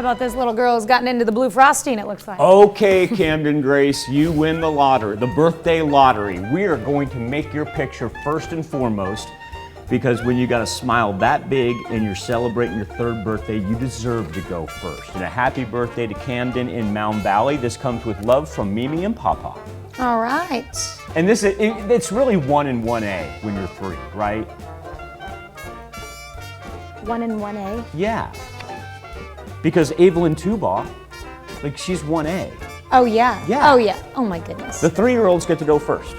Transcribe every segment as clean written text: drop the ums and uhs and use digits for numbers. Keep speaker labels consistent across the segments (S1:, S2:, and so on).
S1: How about this little girl who's gotten into the blue frosting, it looks like.
S2: Okay, Camden Grace, you win the lottery, the birthday lottery. We are going to make your picture first and foremost, because when you got a smile that big and you're celebrating your 3rd birthday, you deserve to go first. And a happy birthday to Camden in Mound Valley. This comes with love from Mimi and Papa.
S1: All right.
S2: And this it's really 1 and 1A when you're 3, right?
S1: 1 and 1A?
S2: Yeah. Because AVALYN TUBAUGH, like she's 1A.
S1: Oh yeah.
S2: Yeah.
S1: Oh yeah. Oh my goodness.
S2: The 3-year-olds get to go first.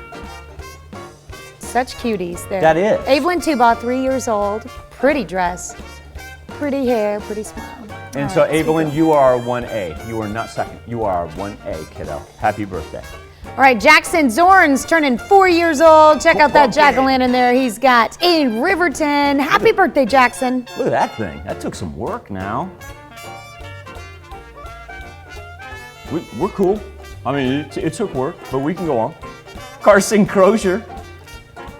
S1: Such cuties there.
S2: That is.
S1: AVALYN TUBAUGH, 3 years old, pretty dress, pretty hair, pretty smile.
S2: And so AVALYN, you are 1A. You are not 2nd. You are 1A, kiddo. Happy birthday.
S1: All right, Jackson Zorn's turning 4 years old. Check out that jack-o'-lantern there he's got in Riverton. Happy birthday, Jackson.
S2: Look at that thing. That took some work now. We're cool. I mean, it took work, but we can go on. Carson Crozier.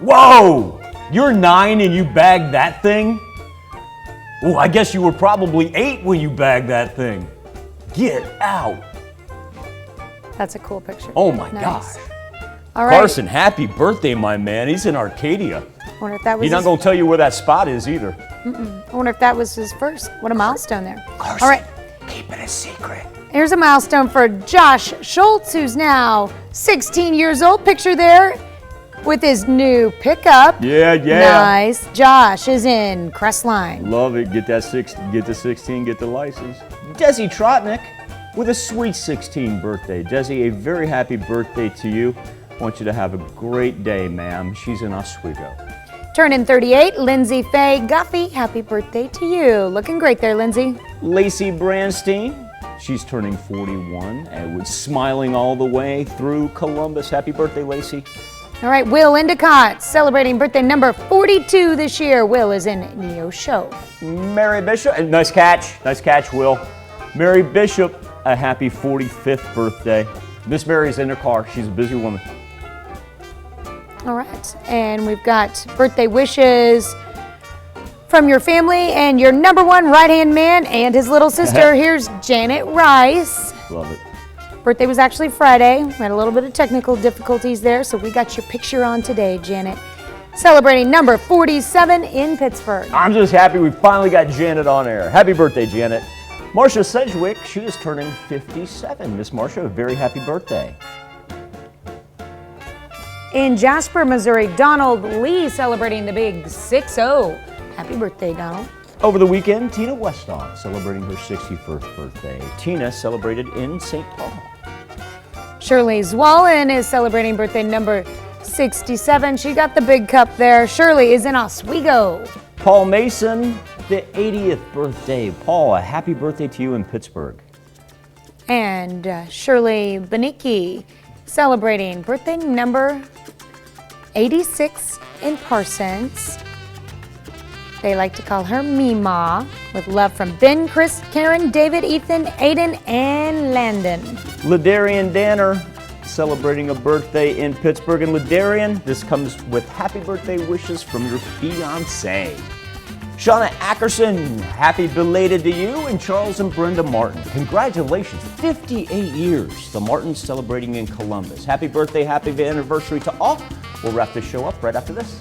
S2: Whoa! You're 9 and you bagged that thing? Oh, I guess you were probably 8 when you bagged that thing. Get out.
S1: That's a cool picture.
S2: Oh my
S1: Nice.
S2: gosh.
S1: All right.
S2: Carson, happy birthday, my man. He's in Arcadia.
S1: I wonder if that was
S2: He's not going to tell you where that spot is either.
S1: I wonder if that was his first. What a milestone there.
S2: Carson,
S1: All right.
S2: keep it a secret.
S1: Here's a milestone for Josh Schultz, who's now 16 years old. Picture there with his new pickup.
S2: Yeah.
S1: Nice. Josh is in Crestline.
S2: Love it. Get that 16, get the license. DEZI Trotnic with a sweet 16th birthday. DEZI, a very happy birthday to you. I want you to have a great day, ma'am. She's in Oswego.
S1: Turning 38, Lindsay Faye Guffey. Happy birthday to you. Looking great there, Lindsay.
S2: LACEY BRANSTINE. She's turning 41 and was smiling all the way through Columbus. Happy birthday, Lacey.
S1: All right, Will ENDICOTT celebrating birthday number 42 this year. Will is in Neo Show.
S2: Mary Bishop, nice catch, Will. Mary Bishop, a happy 45th birthday. Miss Mary's in her car. She's a busy woman.
S1: All right, and we've got birthday wishes from your family and your number 1 right-hand man and his little sister. Here's Janet Rice.
S2: Love it.
S1: Birthday was actually Friday. We had a little bit of technical difficulties there, so we got your picture on today, Janet. Celebrating number 47 in Pittsburgh.
S2: I'm just happy we finally got Janet on air. Happy birthday, Janet. MARSHA Sedgwick, she is turning 57. Miss MARSHA, a very happy birthday.
S1: In Jasper, Missouri, Donald Lee celebrating the big 6-0. Happy birthday, Donald.
S2: Over the weekend, Tina WESTHOFF celebrating her 61st birthday. Tina celebrated in St. Paul.
S1: Shirley ZWAHLEN is celebrating birthday number 67. She got the big cup there. Shirley is in Oswego.
S2: Paul Mason, the 80th birthday. Paul, a happy birthday to you in Pittsburgh.
S1: And Shirley BENEKE celebrating birthday number 86 in Parsons. They like to call her Mima, with love from Ben, Chris, Karen, David, Ethan, Aiden, and Landon.
S2: LADARIAN Danner celebrating a birthday in Pittsburgh. And LADARIAN, this comes with happy birthday wishes from your fiancé. Shauna Ackerson, happy belated to you. And Charles and Brenda Martin, congratulations, 58 years. The Martins celebrating in Columbus. Happy birthday, happy anniversary to all. We'll wrap this show up right after this.